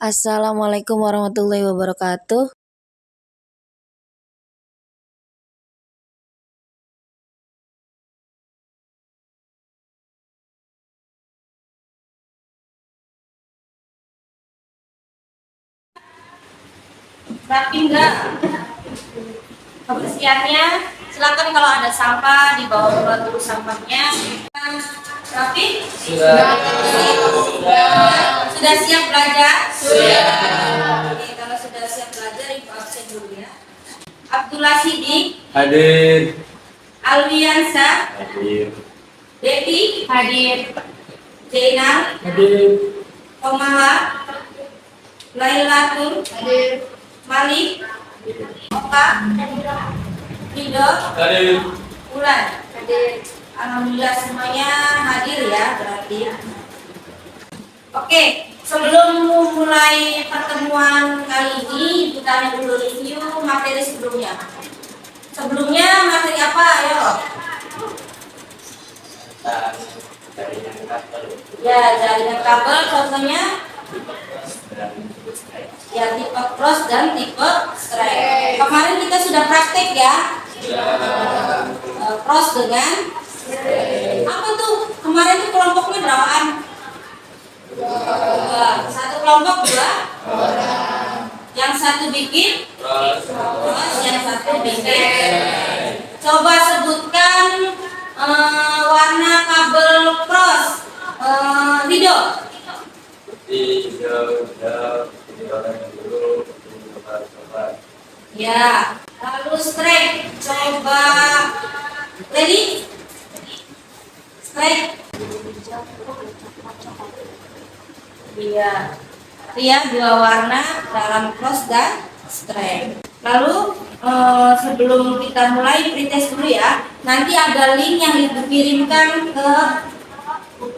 Assalamualaikum warahmatullahi wabarakatuh. Rapi enggak kebersihannya? Silakan kalau ada sampah dibawa dulu sampahnya. Rapi? Sudah. Sudah siap belajar? Sudah. Oke, kalau sudah siap belajar ibu absen dulu ya. Abdullah Sidik, Hadir. Alwiansa, Hadir. Dedi, hadir. Zainal, Hadir. Komala, Lailatul, hadir. Malik, Oka, Rido, Hadir. Ulan, hadir. Alhamdulillah semuanya hadir ya berarti. Oke, sebelum mulai pertemuan kali ini kita tanya dulu review materi sebelumnya. Sebelumnya materi apa? Ayo. Ya, jaringan kabel contohnya. Ya, tipe cross dan tipe straight. Kemarin kita sudah praktek ya. Cross dengan apa tuh? Kemarin tuh kelompoknya berapaan? Dua. Satu kelompok dua. Yang satu bikin cross, yang satu bikin. Coba sebutkan warna kabel cross. Rido. Ya, lalu straight. Coba ready? Straight. Iya. Iya, dua warna dalam cross dan straight. Lalu sebelum kita mulai pretest dulu ya. Nanti ada link yang dikirimkan ke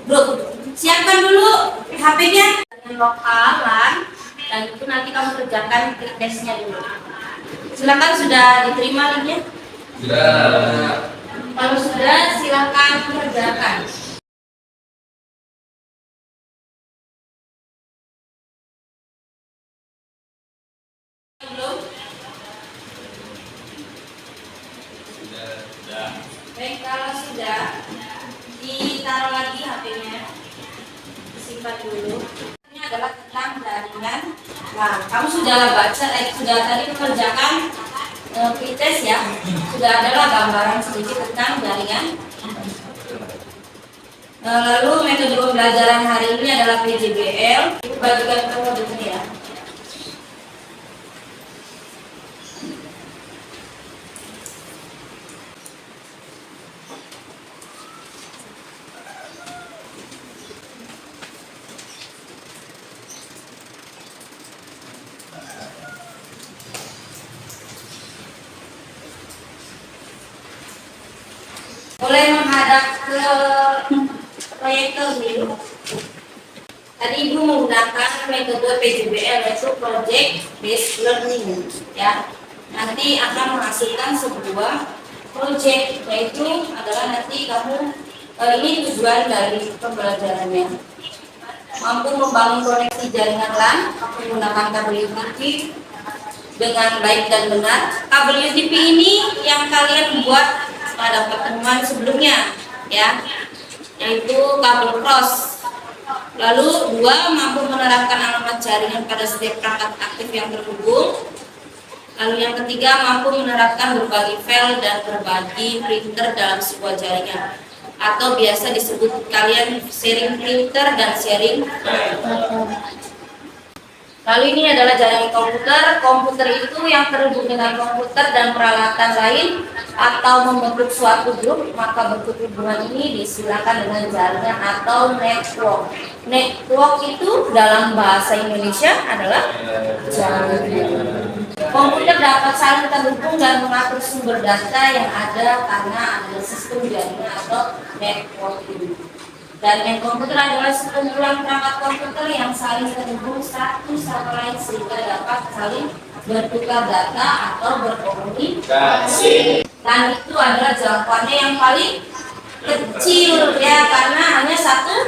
grup. Siapkan dulu HP-nya dengan lokalan dan itu nanti kamu kerjakan pretestnya dulu. Silakan, sudah diterima linknya? Sudah. Kalau sudah, silakan kerjakan. Belum? Sudah. Baik, kalau sudah, ditaruh lagi HP-nya, disimpan dulu. Ini adalah tentang jaringan. Nah, kamu sudah baca, sudah tadi mengerjakan pretest ya. Sudah adalah gambaran sedikit tentang jaringan. Lalu metode pembelajaran hari ini adalah PJBL. Bagikan kamu begini ya. Boleh menghadap ke proyektor dulu. Tadi Ibu menggunakan metode PJBL yaitu Project Based Learning ya. Nanti akan menghasilkan sebuah project, yaitu adalah nanti kamu ini tujuan dari pembelajarannya. Mampu membangun koneksi jaringan LAN menggunakan kabel UTP dengan baik dan benar. Kabel UTP ini yang kalian buat pada pertemuan sebelumnya ya, yaitu kabel cross. Lalu dua, mampu menerapkan alamat jaringan pada setiap perangkat aktif yang terhubung. Lalu yang ketiga, mampu menerapkan berbagi file dan berbagi printer dalam sebuah jaringan, atau biasa disebut kalian sharing printer dan sharing. Lalu ini adalah jaringan komputer. Komputer itu yang terhubung dengan komputer dan peralatan lain atau membentuk suatu grup, maka bentuk hubungan ini disilakan dengan jaringan atau network. Network itu dalam bahasa Indonesia adalah jaringan. Komputer dapat saling terhubung dan mengatur sumber data yang ada karena ada sistem jaringan atau network ini. Jaringan komputer adalah sekumpulan perangkat komputer yang saling terhubung satu sama lain sehingga dapat saling bertukar data atau berkomunikasi. Dan itu adalah jangkauannya yang paling kecil ya, karena hanya satu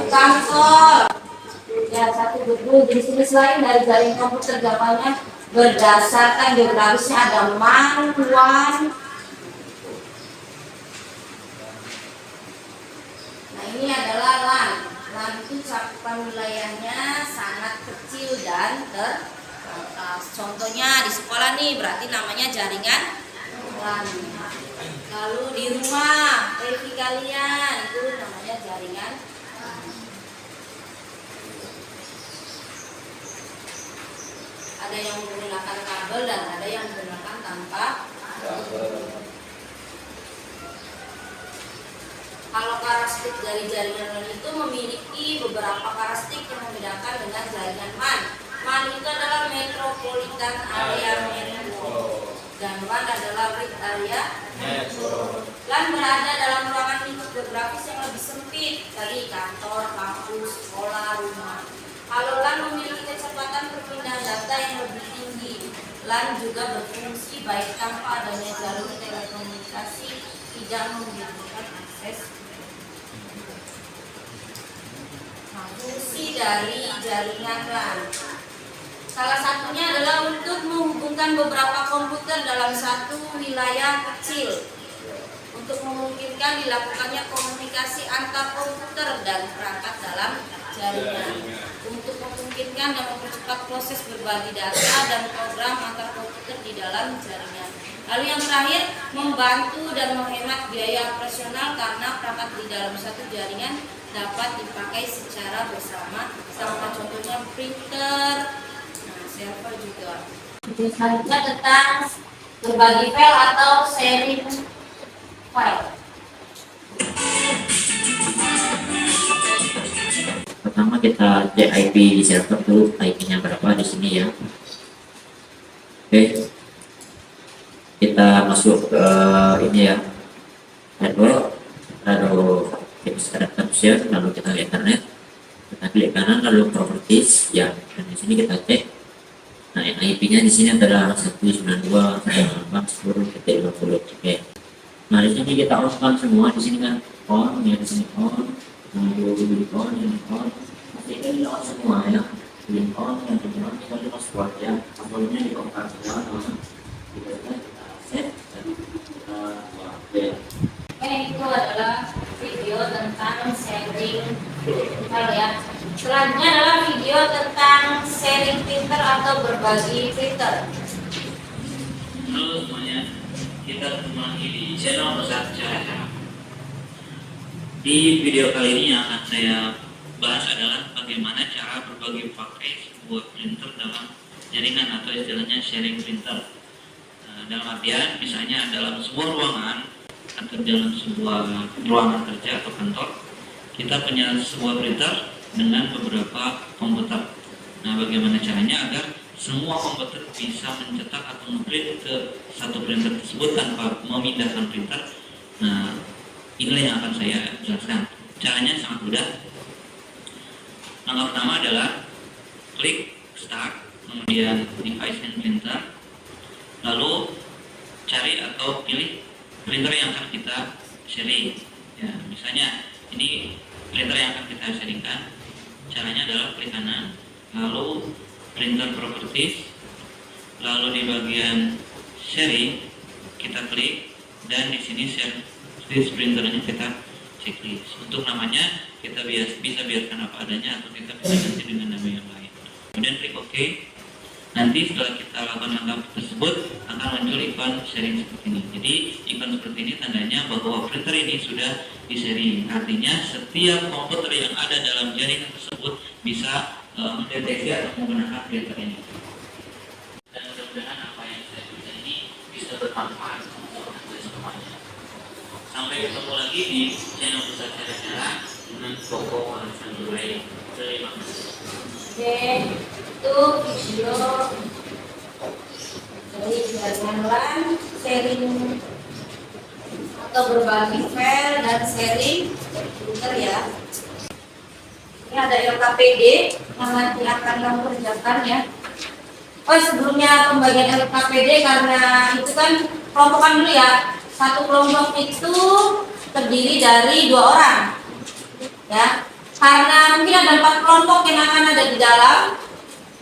kantor. Ya, satu gedung jenis-jenis lain dari jaringan komputer gampangnya berdasarkan geografisnya ada MAN, WAN. Nah, ini adalah LAN. LAN itu cakupan wilayahnya sangat kecil dan terbatas. Contohnya di sekolah nih, berarti namanya jaringan LAN. Lalu di rumah, wifi kalian itu namanya jaringan. Ada yang menggunakan kabel dan ada yang menggunakan tanpa. Kalau karakteristik dari jaringan LAN itu memiliki beberapa karakteristik yang membedakan dengan jaringan MAN. MAN itu adalah Metropolitan Area Network dan WAN adalah Wide Area Network. LAN berada dalam ruangan lingkup geografis yang lebih sempit, tadi kantor, kampus, sekolah, rumah. Kalau LAN memiliki kecepatan perpindahan data yang lebih tinggi, LAN juga berfungsi baik tanpa adanya jalur telekomunikasi, tidak membutuhkan akses. Nah, fungsi dari jaringan LAN salah satunya adalah untuk menghubungkan beberapa komputer dalam satu wilayah kecil, untuk memungkinkan dilakukannya komunikasi antar komputer dan perangkat dalam jaringan, untuk memungkinkan dan mempercepat proses berbagi data dan program antar komputer di dalam jaringan. Lalu yang terakhir, membantu dan menghemat biaya operasional karena perangkat di dalam satu jaringan dapat dipakai secara bersama-sama. Contohnya printer, server juga. Selanjutnya tentang berbagi file atau sharing file. Pertama kita cek IP di server dulu, IP-nya berapa di sini ya. Oke, kita masuk ke ini ya, network, lalu kita sekarang share, lalu kita ke internet, kita klik kanan, lalu properties ya, dan di sini kita cek. Nah, IP-nya di sini adalah 192.168.10.50. Oke. Nah, di sini kita on semua, di sini kan on, ya di sini on, di on, ini on, pasti ini on semua ya. Ini on, yang ini on, kita di password ya. Passwordnya di on semua, kita set dan kita buat. Itu adalah video tentang sharing file ya. Selanjutnya adalah video tentang sharing printer atau berbagi printer. Halo semuanya, kita ketemu lagi di channel Besar Cara. Di video kali ini yang akan saya bahas adalah bagaimana cara berbagi pakai sebuah printer dalam jaringan atau istilahnya sharing printer. Dalam artian misalnya dalam sebuah ruangan atau dalam sebuah ruangan kerja atau kantor, kita punya sebuah printer dengan beberapa komputer. Nah, bagaimana caranya agar semua komputer bisa mencetak atau nge-print ke satu printer tersebut tanpa memindahkan printer? Nah, inilah yang akan saya jelaskan. Caranya sangat mudah. Langkah pertama adalah klik start, kemudian device and printer, lalu cari atau pilih printer yang akan kita sharing. Ya, misalnya ini printer yang akan kita sharingkan. Caranya adalah klik kanan, lalu printer properties, lalu di bagian sharing kita klik, dan di sini share this printernya kita checklist. Untuk namanya kita bisa biarkan apa adanya atau kita bisa ganti dengan nama yang lain. Kemudian klik OK. Nanti setelah kita lakukan langkah tersebut akan muncul ikon sharing seperti ini. Jadi ikon seperti ini tandanya bahwa printer ini sudah di-sharing. Artinya setiap komputer yang ada dalam jaringan tersebut bisa mendeteksi atau menggunakan printer ini. Dan mudah-mudahan apa yang saya berikan ini bisa bermanfaat untuk kita semuanya. Sampai ketemu lagi di channel Besar Cara dengan Koko Alexander. Terima kasih. Itu video dari jaringan LAN, sharing atau berbagi file dan sharing printer ya. Ini ada LKPD yang nanti akan kamu kerjakan ya. Oh, sebelumnya pembagian LKPD, karena itu kan kelompokan dulu ya. Satu kelompok itu terdiri dari 2 orang ya. Karena mungkin ada 4 kelompok yang akan ada di dalam,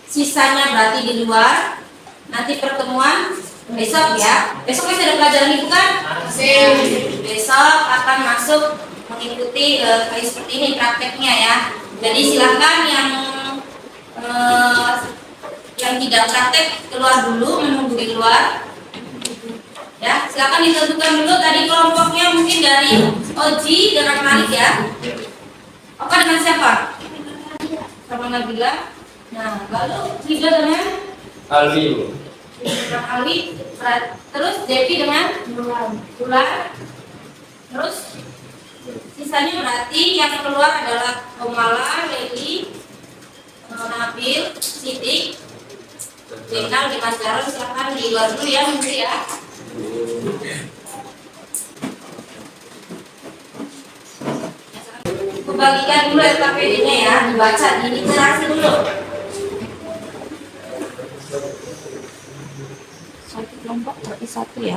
sisanya berarti di luar. Nanti pertemuan besok ya. Besok masih ada pelajaran itu kan? Besok akan masuk mengikuti kayak seperti ini prakteknya ya. Jadi silakan yang tidak praktek keluar dulu, menunggu di luar. Ya, silakan ditentukan dulu tadi kelompoknya, mungkin dari Oji dengan Malik ya. Oka dengan siapa? Sama Nabila. Nah, lalu Rido dengan Alwi. dengan Alwi. Terus Devi dengan Bulan. Terus sisanya berarti yang keluar adalah Komala, Leli, Nabil, Sidik, Jenal, Dimas Darul. Silakan di luar dulu ya, Menteri ya. Bagikan dulu SKPD-nya ya, dibaca, diliterasi dulu. Satu kelompok berarti satu ya.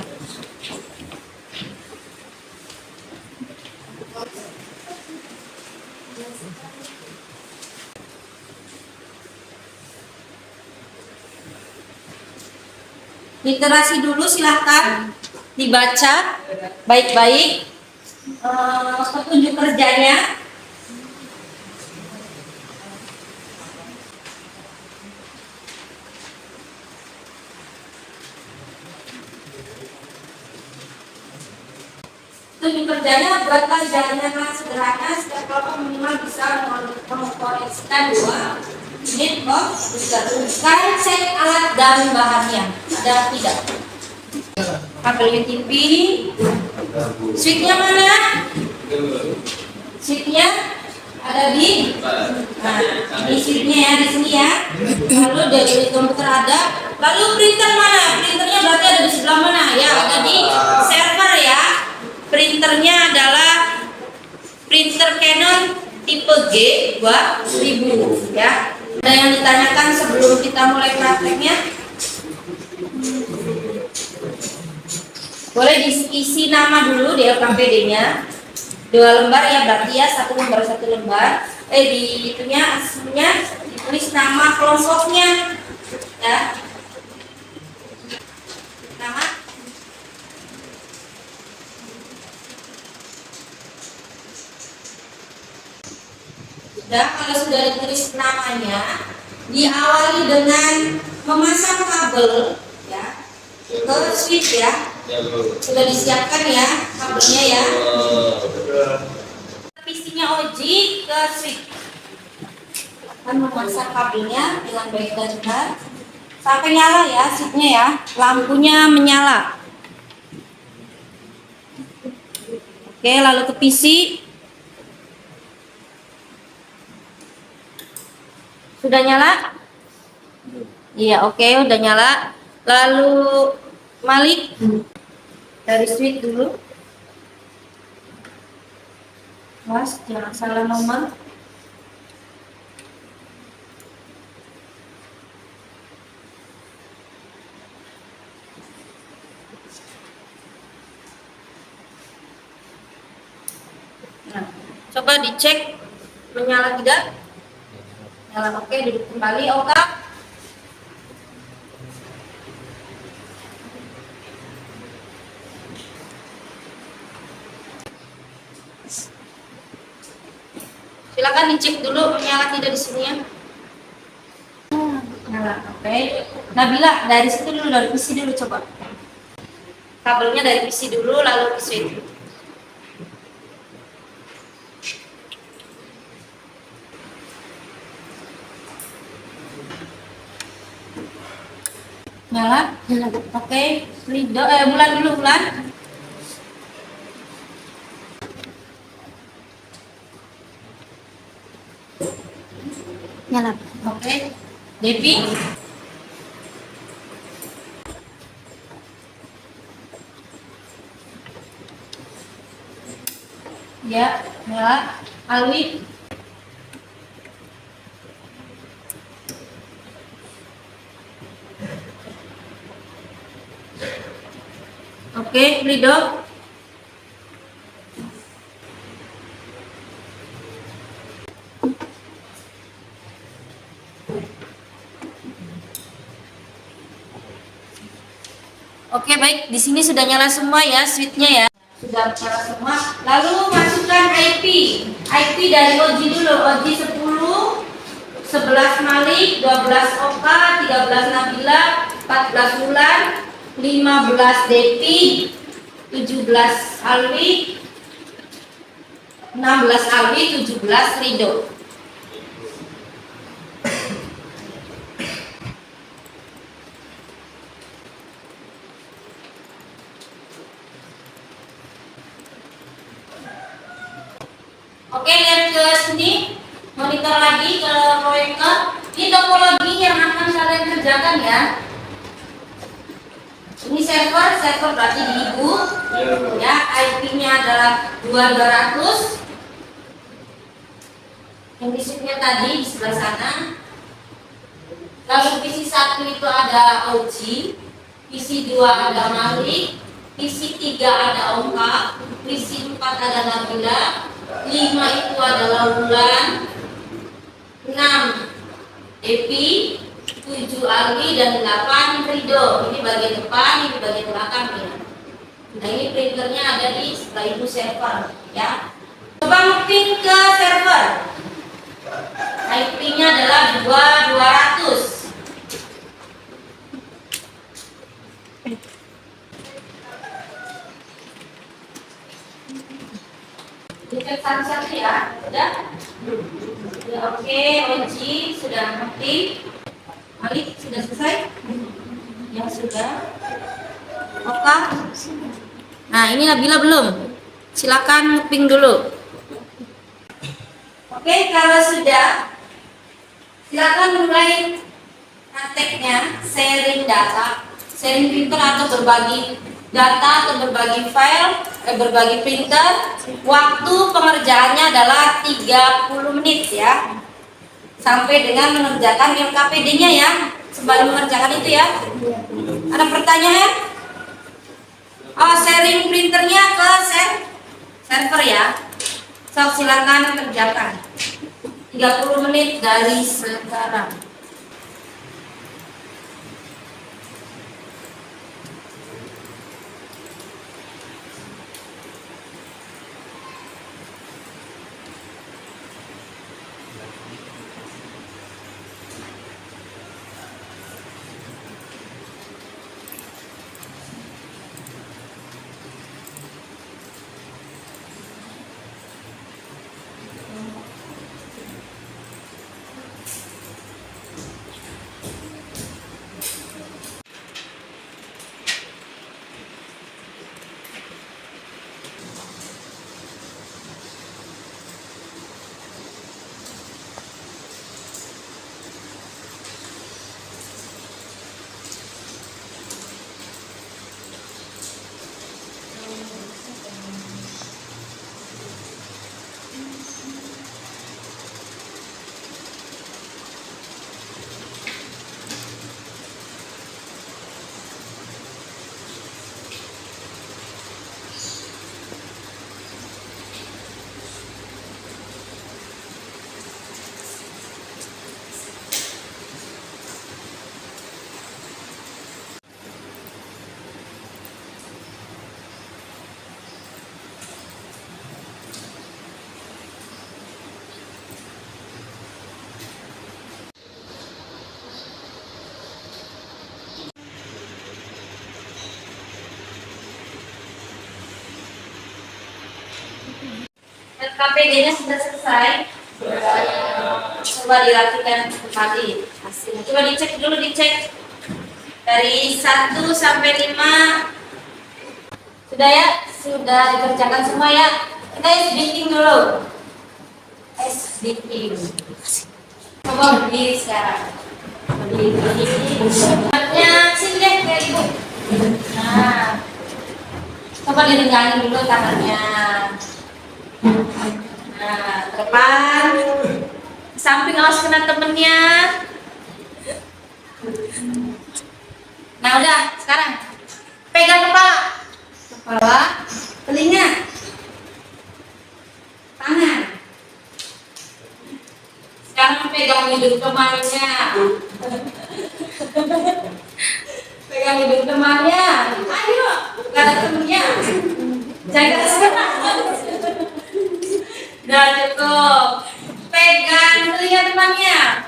Literasi dulu silahkan dibaca baik-baik petunjuk kerjanya. Petunjuk kerjanya buatlah jaringan sederhana, setiap kelompok minimal bisa mengkoreksikan 2 unit box booster. Sekarang cek alat dan bahannya, ada tidak? Kabel TV, switchnya mana? Switchnya ada di, nah ini switchnya ya, di sini ya. Lalu dari komputer ada. Lalu printer mana? Printernya berarti ada di sebelah mana? Ya, ada di server ya. Printernya adalah printer Canon tipe G 2000 ya. Ada yang ditanyakan sebelum kita mulai prakteknya? Boleh diisi nama dulu di LKPD-nya. 2 lembar ya, berarti ya 1 lembar 1 lembar. Di itunya aslinya ditulis nama kelompoknya ya. Nama dan kalau sudah ditulis namanya, diawali dengan memasang kabel ya ke switch ya. Sudah disiapkan ya kabelnya ya. PC-nya Oji ke switch. Akan memasang kabelnya dengan baik dan benar sampai nyala ya switchnya ya. Lampunya menyala. Oke, lalu ke PC. Sudah nyala? Iya, oke, udah nyala. Lalu Malik dari switch dulu. Mas, jangan salah nomor. Nah, coba dicek menyala tidak? Nyala, oke, duduk kembali. Oka. Silakan dicek dulu menyala tidak di sini ya. Nyala, oke. Nabila dari situ dulu, dari PC dulu coba. Kabelnya dari PC dulu lalu ke switch. Nyala, oke. Rido, Bulan dulu Bulan. Nyala, oke. Devi. Ya, nyala. Alwi. Oke, Rido. Oke, baik. Di sini sudah nyala semua ya switchnya ya. Sudah nyala semua. Lalu masukkan IP. IP dari Oji dulu. Oji 10, 11 Malik, 12 Oka, 13 Nabila, 14 Wulan, 15 Depi, 17 Alwi, 16 Alwi, 17 Rido. Oke, lihat ke sini, monitor lagi ke proyektor. Ini topologi yang akan kalian kerjakan ya. Ini server berarti di ibu. Ya, IP-nya adalah 2200. Yang di switch-nya tadi di sebelah sana. Lalu PC 1 itu ada Oji, PC 2 ada Malik, PC 3 ada Ongka, PC 4 ada Nabila, 5 itu adalah Wulan, 6 Epi, 7 Alwi, dan 8 Rido. Ini bagian depan, ini bagian belakang ya. Nah, ini printernya ada di sebelah ibu server ya. Coba ngepin ke server. IP-nya adalah 2200. Dicek satu-satu ya, udah? Ya, oke, Oji sudah ngerti. Malik sudah selesai? Ya sudah. Oka. Nah, ini Nabila belum. Silakan ping dulu. Oke, kalau sudah, silakan mulai prakteknya sharing data, sharing printer atau berbagi data atau berbagi file, berbagi printer. Waktu pengerjaannya adalah 30 menit ya. Sampai dengan mengerjakan LKPD-nya ya. Sebelum mengerjakan itu ya. Ada pertanyaan? Oh, sharing printernya ke server ya. So, silakan kerjakan. 30 menit dari sekarang. LKPD-nya sudah selesai. Coba dilakukan kembali hasilnya. Coba dicek dulu, dicek dari 1 sampai 5. Sudah ya? Sudah dikerjakan semua ya? Kita editing dulu. Editing. Coba berdiri sekarang. Berdiri. Tangannya sini deh ke ibu. Nah, coba direnggangin dulu tangannya. Nah, ke depan, samping awas kena temennya. Nah, udah, sekarang pegang kepala, telinga, tangan. Sekarang pegang hidung temannya. Pegang hidung temannya. Ayo, gak ada temennya. Jaga sekarang. Udah cukup. Pegang telinga temannya.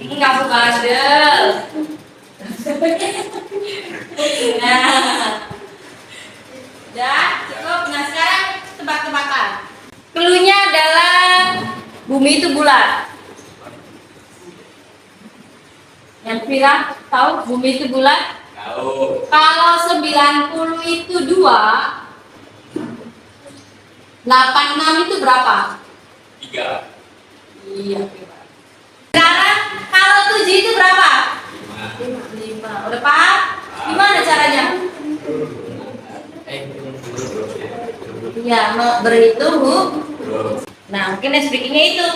Ini kamu bandel. Nah, udah cukup. Nah sekarang tebak-tebakan. Cluenya adalah bumi itu bulat. Yang Vira tahu bumi itu bulat? Tahu. Kalau 90 itu 2, 86 itu berapa? 3. Iya, Vira. Sekarang kalau 7 itu berapa? 5. Udah paham? Gimana caranya? Iya, berhitung, Bu. Nah, mungkin next speakingnya itu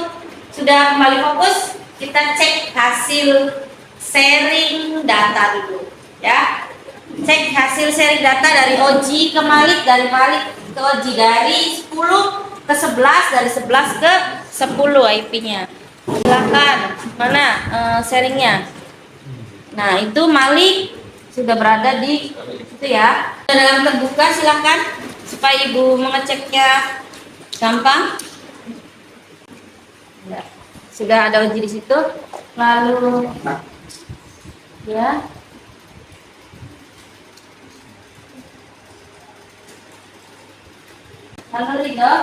sudah kembali fokus. Kita cek hasil sharing data dulu, ya. Cek hasil sharing data dari Oji ke Malik, dari Malik ke Oji, dari 10 ke 11, dari 11 ke 10 IP-nya. Silakan, mana sharingnya? Nah, itu Malik sudah berada di itu ya. Dalam terbuka silakan supaya Ibu mengeceknya gampang. Ya, sudah ada uji di situ. Lalu ya. Lalu Ridho.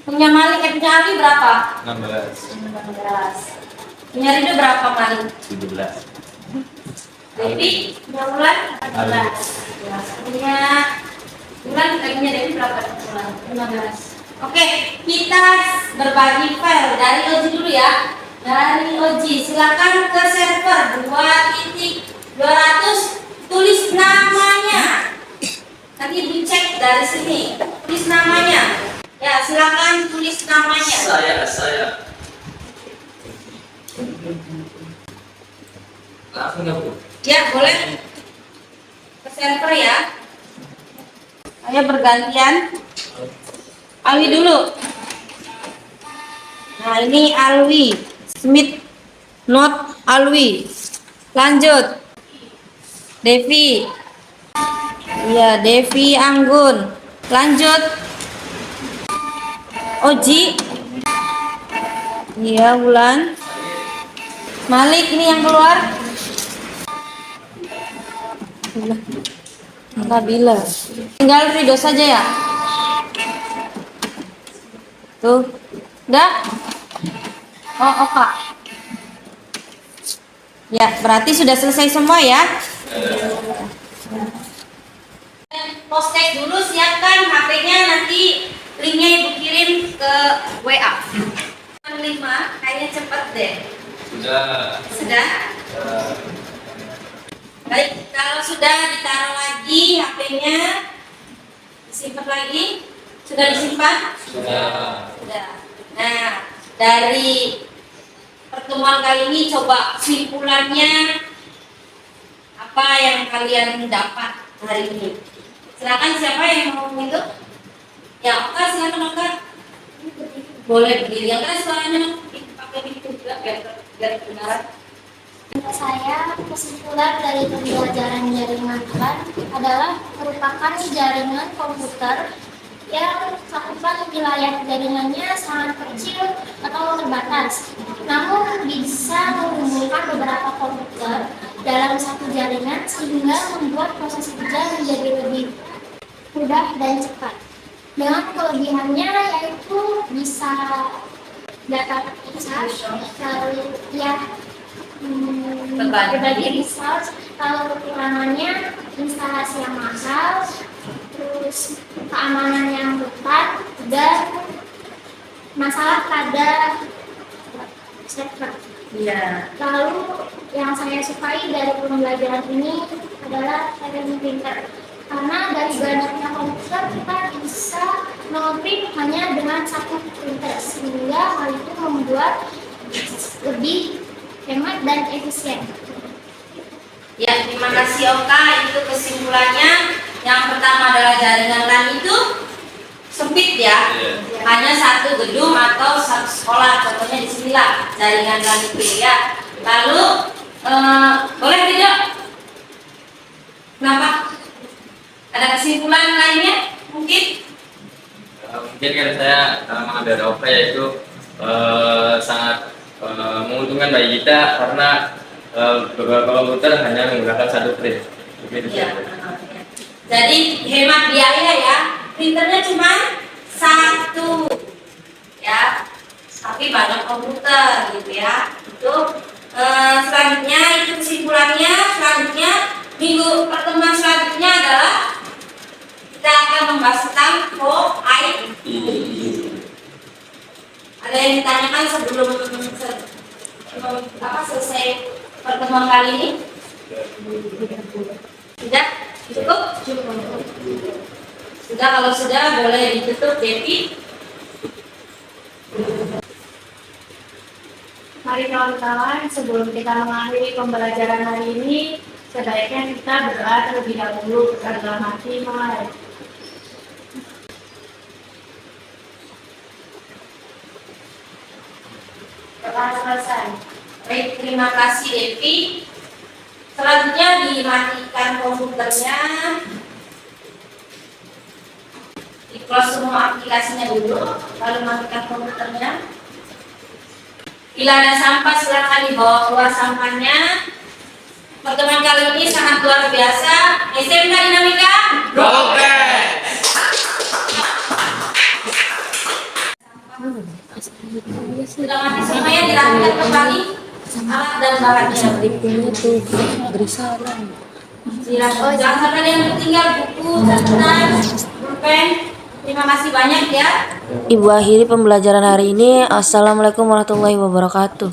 Punya Malik, punya Ali berapa? 16. 16. Punya Ridho berapa Malik? 17. Devi, punya Wulan? 14. Punya Wulan, punya Devi berapa? 15. Oke, kita berbagi file dari Oji dulu ya. Dari Oji, silakan ke server 2.200, tulis namanya. Nanti dicek dari sini, tulis namanya. Ya, silakan tulis namanya. Saya. Langsung nggak, Bu? Ya, boleh. Ke server ya. Ayo bergantian. Alwi dulu. Nah, ini Alwi. Smith. Not Alwi. Lanjut. Devi. Iya, Devi Anggun. Lanjut. Oji. Iya, Wulan. Malik, ini yang keluar. Nabila. Tinggal Ridho saja ya. Tuh. Udah? Oh, Oka. Ya, berarti sudah selesai semua ya. Post-tag dulu, siapkan HP-nya, nanti linknya Ibu kirim ke WA. 5, kayaknya cepet deh. Sudah? Baik, kalau sudah ditaruh lagi HP-nya, disimpan lagi. Sudah disimpan? Sudah. Nah, dari pertemuan kali ini coba kesimpulannya apa yang kalian dapat hari ini. Silakan, siapa yang mau itu? Ya, Oka, silakan Oka. Boleh berdiri. Yang kan suaranya pakai mic juga biar kedengaran. Saya kesimpulan dari pembelajaran jaringan adalah merupakan jaringan komputer yang cakupan wilayah jaringannya sangat kecil atau terbatas, namun bisa mengumpulkan beberapa komputer dalam satu jaringan sehingga membuat proses kerja menjadi lebih mudah dan cepat. Dengan kelebihannya yaitu bisa data bisa berbagi resource. Kalau kekurangannya instalasi yang mahal, terus keamanan yang ketat, dan masalah pada server. Iya. Lalu yang saya sukai dari pembelajaran ini adalah sharing printer, karena dari banyaknya komputer kita bisa nge-print hanya dengan satu printer, sehingga hal itu membuat lebih hemat dan efisien. Ya, terima kasih Oka. Itu kesimpulannya. Yang pertama adalah jaringan LAN itu sempit ya. Hanya satu gedung atau satu sekolah. Contohnya di sinilah jaringan LAN itu ya. Lalu boleh tidak Kenapa? Ada kesimpulan lainnya? Mungkin? Mungkin kan saya mengambil OP yaitu sangat menguntungkan bagi kita karena beberapa komputer hanya menggunakan satu print. Begitu Ya. saja. Jadi hemat biaya ya. Printernya cuma satu, ya. Tapi banyak komputer gitu ya. Itu selanjutnya itu kesimpulannya. Selanjutnya minggu pertemuan selanjutnya adalah kita akan membahas tentang IT. Ada yang ditanyakan sebelum selesai pertemuan kali ini? Sudah? Cukup? Sudah, kalau sudah boleh ditutup, Devi. Mari kawan-kawan, sebelum kita mengakhiri pembelajaran hari ini, sebaiknya kita berdoa terlebih dahulu agar dalam hati mulai. Telah selesai. Baik, terima kasih Devi. Selanjutnya dimatikan komputernya. Di close semua aplikasinya dulu, lalu matikan komputernya. Bila ada sampah silakan dibawa keluar sampahnya. Pertemuan kali ini sangat luar biasa. SMK Dinamika. Sudah mati semuanya, dirapikan kembali alat dan bahannya. Ini tuh beri saran. Silakan. Jangan sampai ada yang tertinggal buku, catatan, pulpen. Terima kasih banyak ya. Ibu akhiri pembelajaran hari ini. Assalamualaikum warahmatullahi wabarakatuh.